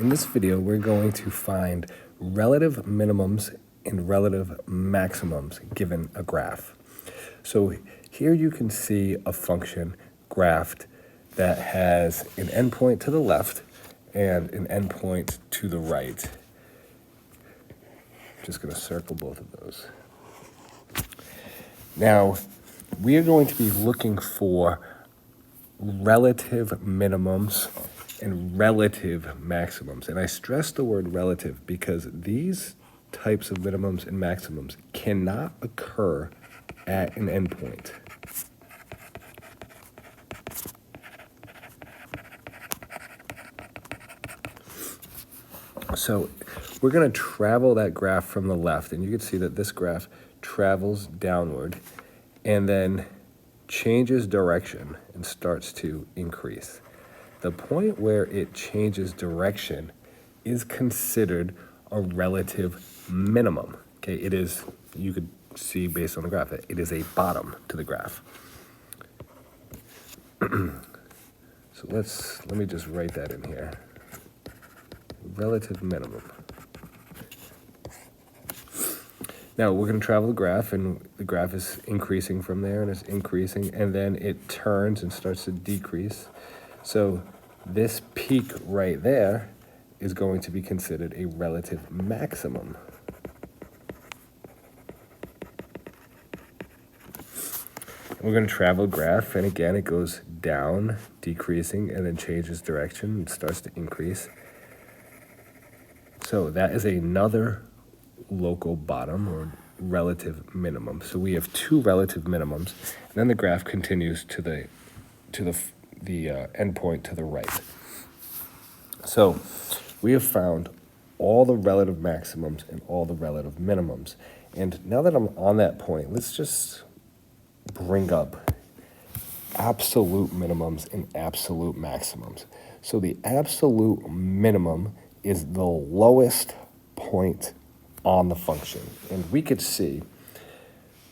In this video, we're going to find relative minimums and relative maximums given a graph. So here you can see a function graphed that has an endpoint to the left and an endpoint to the right. Just going to circle both of those. Now, we are going to be looking for relative minimums and relative maximums. And I stress the word relative because these types of minimums and maximums cannot occur at an endpoint. So we're going to travel that graph from the left, and you can see that this graph travels downward and then changes direction and starts to increase. The point where it changes direction is considered a relative minimum. Okay, it is, you could see based on the graph, that it is a bottom to the graph. So let me just write that in here. Relative minimum. Now we're going to travel the graph, and the graph is increasing from there, and it's increasing, and then it turns and starts to decrease. So this peak right there is going to be considered a relative maximum. We're going to travel a graph, and again it goes down, decreasing, and then changes direction and starts to increase. So that is another local bottom or relative minimum. So we have two relative minimums, and then the graph continues to the endpoint to the right. So we have found all the relative maximums and all the relative minimums. And now that I'm on that point, let's just bring up absolute minimums and absolute maximums. So the absolute minimum is the lowest point on the function. And we could see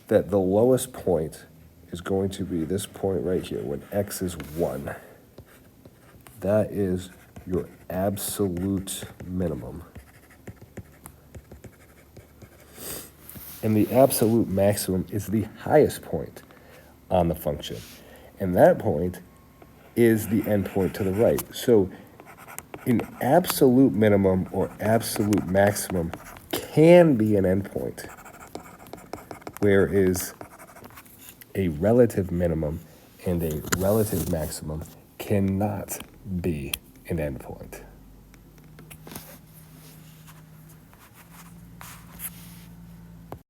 that the lowest point is going to be this point right here when x is 1. That is your absolute minimum. And the absolute maximum is the highest point on the function. And that point is the endpoint to the right. So an absolute minimum or absolute maximum can be an endpoint, whereas a relative minimum and a relative maximum cannot be an endpoint.